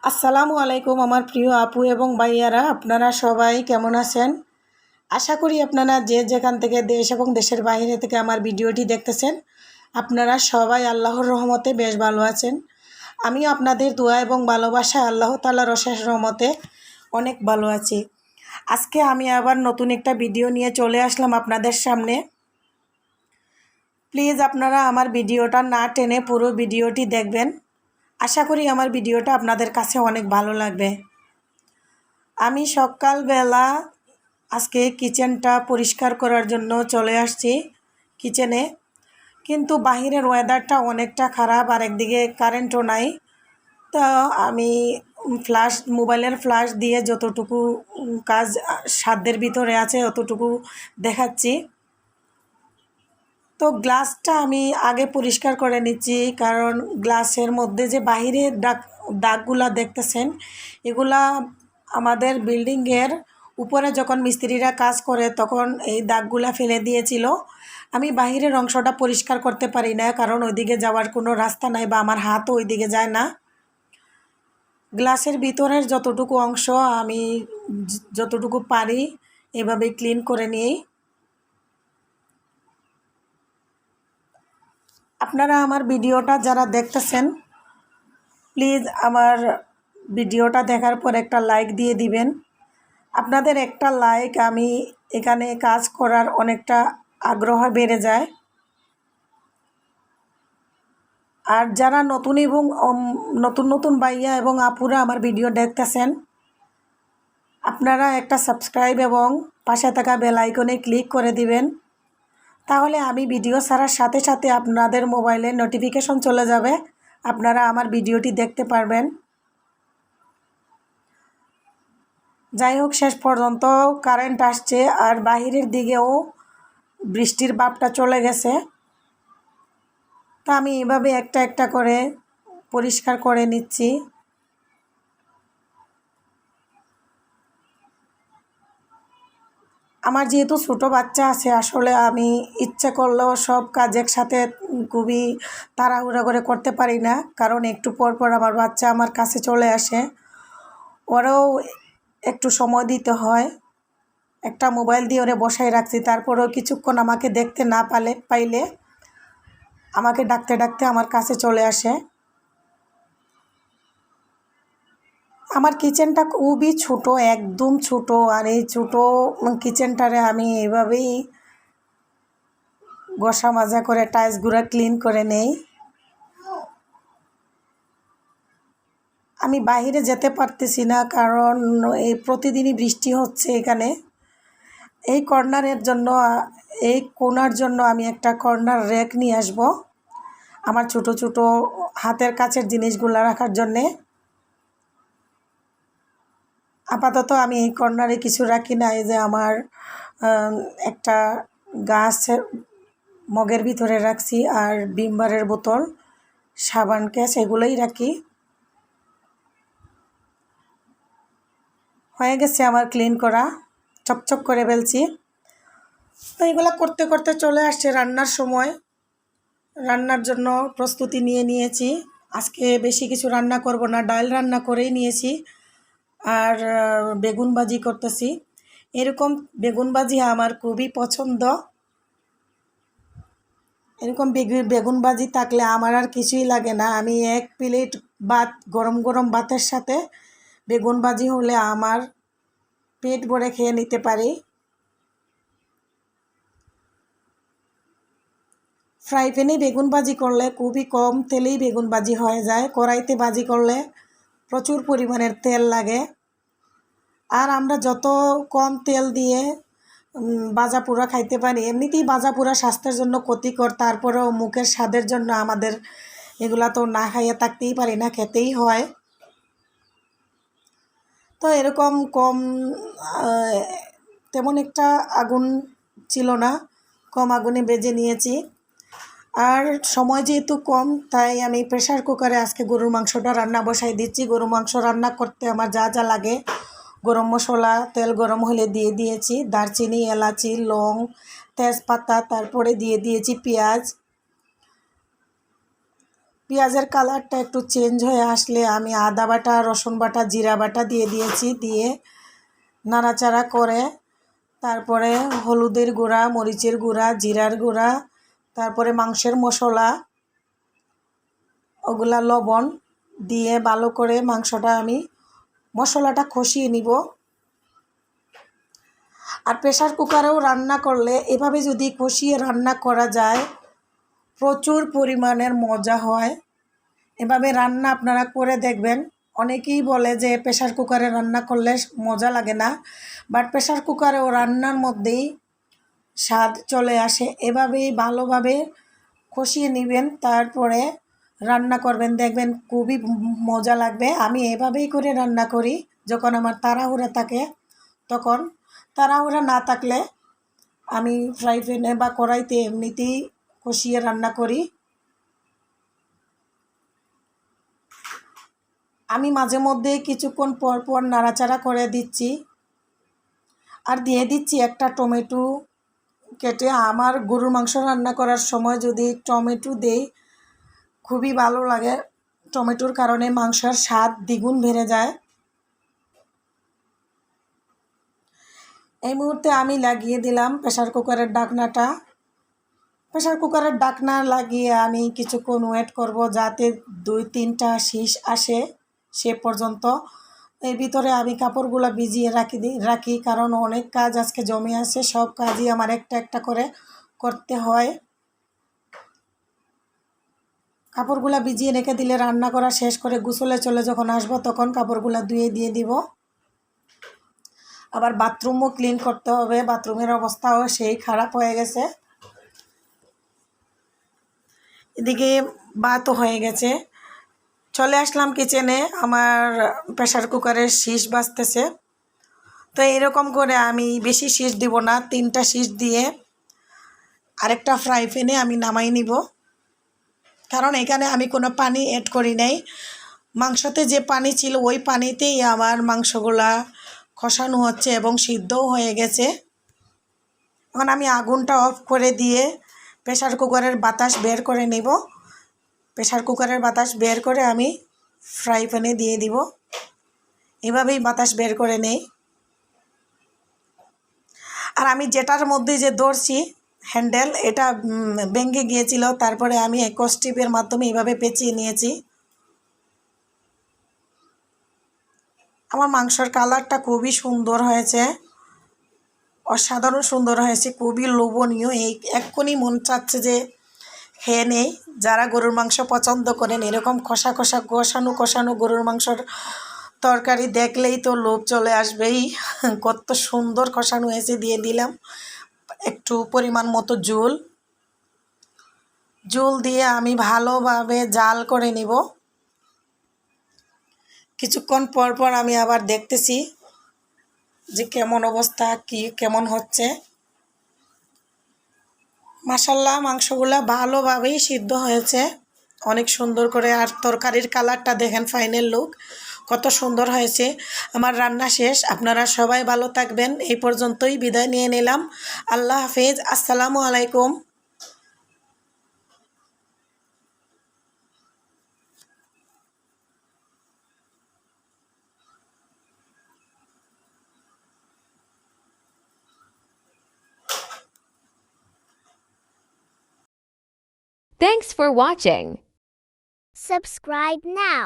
আসসালামু আলাইকুম আমার প্রিয় আপু এবং ভাইয়ারা, আপনারা সবাই কেমন আছেন? আশা করি আপনারা যে যেখান থেকে দেশ এবং দেশের বাইরে থেকে আমার ভিডিওটি দেখতেছেন, আপনারা সবাই আল্লাহর রহমতে বেশ ভালো আছেন। আমি আপনাদের দোয়া এবং ভালোবাসা আল্লাহ তাআলার অশেষ রহমতে অনেক ভালো আছি। আজকে আমি আবার নতুন একটা ভিডিও নিয়ে চলে আসলাম আপনাদের সামনে। প্লিজ আপনারা আমার ভিডিওটা না টেনে পুরো ভিডিওটি দেখবেন। আশা করি আমার ভিডিওটা আপনাদের কাছে অনেক ভালো লাগবে। আমি সকালবেলা আজকে কিচেনটা পরিষ্কার করার জন্য চলে আসছি কিচেনে, কিন্তু বাহিরের ওয়েদারটা অনেকটা খারাপ আর একদিকে কারেন্টও নাই। তো আমি মোবাইলের ফ্ল্যাশ দিয়ে যতটুকু কাজ সাধ্যের ভিতরে আছে অতটুকু দেখাচ্ছি। তো গ্লাসটা আমি আগে পরিষ্কার করে নিচ্ছি, কারণ গ্লাসের মধ্যে যে বাহিরে দাগগুলা দেখতেছেন, এগুলা আমাদের বিল্ডিংয়ের উপরে যখন মিস্ত্রিরা কাজ করে তখন এই দাগগুলা ফেলে দিয়েছিল। আমি বাহিরের অংশটা পরিষ্কার করতে পারি না, কারণ ওইদিকে যাওয়ার কোনো রাস্তা নাই বা আমার হাতও ওইদিকে যায় না। গ্লাসের ভিতরের যতটুকু অংশ আমি যতটুকু পারি এভাবে ক্লিন করে নিই। আপনারা আমার ভিডিওটা যারা দেখতেছেন, প্লিজ আমার ভিডিওটা দেখার পর একটা লাইক দিয়ে দিবেন। আপনাদের একটা লাইক আমি এখানে কাজ করার অনেকটা আগ্রহ বেড়ে যায়। আর যারা নতুন এবং নতুন ভাইয়া এবং আপুরা আমার ভিডিও দেখতেছেন, আপনারা একটা সাবস্ক্রাইব এবং পাশে থাকা বেল আইকনে ক্লিক করে দিবেন। তাহলে আমি ভিডিও ছাড়ার সাথে সাথে আপনাদের মোবাইলে নোটিফিকেশন চলে যাবে, আপনারা আমার ভিডিওটি দেখতে পারবেন। যাই হোক, শেষ পর্যন্ত কারেন্ট আসছে আর বাহিরের দিকেও বৃষ্টির ভাবটা চলে গেছে। তা আমি এভাবে একটা একটা করে পরিষ্কার করে নিচ্ছি। আমার যেহেতু ছোটো বাচ্চা আছে, আসলে আমি ইচ্ছে করলেও সব কাজ একসাথে খুবই তাড়াহুড়া করে করতে পারি না, কারণ একটু পর পর আমার বাচ্চা আমার কাছে চলে আসে, ওরাও একটু সময় দিতে হয়। একটা মোবাইল দিয়ে ওরে বসাই রাখছি, তারপরেও কিছুক্ষণ আমাকে দেখতে না পাইলে আমাকে ডাকতে ডাকতে আমার কাছে চলে আসে। আমার কিচেনটা খুবই ছোট, একদম ছোট, আর এই ছোটো কিচেনটারে আমি এভাবেই ঘষা মাজা করে টাইলসগুলো ক্লিন করে নেই। আমি বাইরে যেতে পারতেছি না, কারণ এই প্রতিদিনই বৃষ্টি হচ্ছে এখানে। এই কোণার জন্য আমি একটা কর্নার র্যাক নিয়ে আসব আমার ছোট ছোট হাতের কাছের জিনিসগুলো রাখার জন্যে। আপাতত আমি এই কর্নারে কিছু রাখি না। এই যে আমার একটা গাছ মগের ভিতরে রাখছি, আর ভিমবারের বোতল, সাবান ক্যাস, এগুলোই রাখি। হয়ে গেছে আমার ক্লিন করা, চকচক করে ফেলছি। তো এগুলো করতে করতে চলে আসছে রান্নার সময়। রান্নার জন্য প্রস্তুতি নিয়ে নিয়েছি। আজকে বেশি কিছু রান্না করব না, ডাল রান্না করেই নিয়েছি, আর বেগুন ভাজি করতেছি। এরকম বেগুন ভাজি আমার খুবই পছন্দ। এরকম বেগুন ভাজি থাকলে আমার আর কিছুই লাগে না। আমি এক প্লেট ভাত, গরম গরম ভাতের সাথে বেগুন ভাজি হলে আমার পেট ভরে খেয়ে নিতে পারি। ফ্রাই প্যানে বেগুন ভাজি করলে খুবই কম তেলেই বেগুন ভাজি হয়ে যায়। কড়াইতে ভাজি করলে প্রচুর পরিমাণের তেল লাগে। আর আমরা যত কম তেল দিয়ে ভাজা পোড়া খাইতে পারি, এমনিতেই ভাজা পোড়া স্বাস্থ্যের জন্য ক্ষতিকর, তারপরেও মুখের স্বাদের জন্য আমাদের এগুলা তো না খাইয়ে থাকতেই পারি না, খেতেই হয়। তো এরকম কম তেমন একটা আগুন ছিল না, কম আগুনে ভেজে নিয়েছি। আর সময় যেহেতু কম, তাই আমি প্রেসার কুকারে আজকে গরুর মাংসটা রান্না বসাই দিচ্ছি। গরুর মাংস রান্না করতে আমার যা যা লাগে, গরম মশলা, তেল গরম হলে দিয়ে দিয়েছি দারচিনি, এলাচি, লং, তেজপাতা, তারপরে দিয়ে দিয়েছি পেঁয়াজ। পেঁয়াজের কালারটা একটু চেঞ্জ হয়ে আসলে আমি আদা বাটা, রসুন বাটা, জিরা বাটা দিয়ে দিয়েছি। দিয়ে নাড়াচাড়া করে তারপরে হলুদের গুঁড়া, মরিচের গুঁড়া, জিরার গুঁড়া, তারপরে মাংসের মশলা, ওগুলা লবণ দিয়ে ভালো করে মাংসটা আমি মশলাটা কষিয়ে নিব। আর প্রেসার কুকারেও রান্না করলে এভাবে যদি কষিয়ে রান্না করা যায় প্রচুর পরিমাণের মজা হয়। এভাবে রান্না আপনারা করে দেখবেন। অনেকেই বলে যে প্রেসার কুকারে রান্না করলে মজা লাগে না, বাট প্রেসার কুকারেও রান্নার মধ্যেই স্বাদ চলে আসে। এভাবেই ভালোভাবে কষিয়ে নেবেন, তারপরে রান্না করবেন, দেখবেন খুবই মজা লাগবে। আমি এভাবেই করে রান্না করি যখন আমার তাড়াহুড়া থাকে। তখন তাড়াহুড়া না থাকলে আমি ফ্রাই প্যানে বা কড়াইতে এমনিতেই কষিয়ে রান্না করি। আমি মাঝে মধ্যে কিছুক্ষণ পর পর নাড়াচাড়া করে দিচ্ছি। আর দিয়ে দিচ্ছি একটা টমেটো কেটে। আমার গরুর মাংস রান্না করার সময় যদি টমেটো দেই খুবই ভালো লাগে। টমেটোর কারণে মাংসের স্বাদ দ্বিগুণ বেড়ে যায়। এই মুহূর্তে আমি লাগিয়ে দিলাম প্রেসার কুকারের ঢাকনাটা। প্রেসার কুকারের ঢাকনা লাগিয়ে আমি কিছুক্ষণ ওয়েট করব যাতে 2-3টা শীষ আসে সে পর্যন্ত। এর ভিতরে আমি কাপড়গুলো ভিজিয়ে রাখি, কারণ অনেক কাজ আজকে জমে আছে। সব কাজই আমার একটা একটা করে করতে হয়। কাপড়গুলো ভিজিয়ে রেখে দিলে রান্না করা শেষ করে গোসলে চলে যখন আসবো তখন কাপড়গুলো ধুয়ে দিয়ে দিব। আবার বাথরুমও ক্লিন করতে হবে, বাথরুমের অবস্থাও সেই খারাপ হয়ে গেছে। এদিকে ভাতও হয়ে গেছে। চলে আসলাম কিচেনে, আমার প্রেসার কুকারের শীষ বাজতেছে। তো এরকম করে আমি বেশি শীষ দিব না, 3টা শীষ দিয়ে আরেকটা ফ্রাই প্যানে আমি নামাই নিব। কারণ এখানে আমি কোনো পানি অ্যাড করি নাই। মাংসতে যে পানি ছিল ওই পানিতেই আমার মাংসগুলা কষানো হচ্ছে এবং সিদ্ধও হয়ে গেছে। এখন আমি আগুনটা অফ করে দিয়ে প্রেসার কুকারের বাতাস বের করে নেব। প্রেসার কুকারের বাতাস বের করে আমি ফ্রাই প্যানে দিয়ে দিব। এভাবেই বাতাস বের করে নেই। আর আমি যেটার মধ্যে যে ধরছি হ্যান্ডেল, এটা ভেঙে গিয়েছিল, তারপরে আমি স্টিপের মাধ্যমে এইভাবে পেঁচিয়ে নিয়েছি। আমার মাংসের কালারটা খুবই সুন্দর হয়েছে, অসাধারণ সুন্দর হয়েছে, খুবই লোভনীয়। এক্ষুনি মন চাচ্ছে যে খেয়ে নেই। যারা গরুর মাংস পছন্দ করেন এরকম কষা কষা কষানো গরুর মাংসর তরকারি দেখলেই তো লোভ চলে আসবেই। কত সুন্দর কষানো হয়েছে। দিয়ে দিলাম একটু পরিমাণ মতো ঝোল দিয়ে আমি ভালোভাবে জাল করে নিব। কিছুক্ষণ পর পর আমি আবার দেখতেছি যে কেমন অবস্থা, কেমন হচ্ছে। মাশাল্লাহ মাংসগুলা ভালোভাবেই সিদ্ধ হয়েছে, অনেক সুন্দর করে। আর তরকারির কালারটা দেখেন, ফাইনাল লুক কত সুন্দর হয়েছে। আমার রান্না শেষ। আপনারা সবাই ভালো থাকবেন। এই পর্যন্তই বিদায় নিয়ে নিলাম। আল্লাহ হাফেজ। আসসালামু আলাইকুম। Thanks for watching. Subscribe now.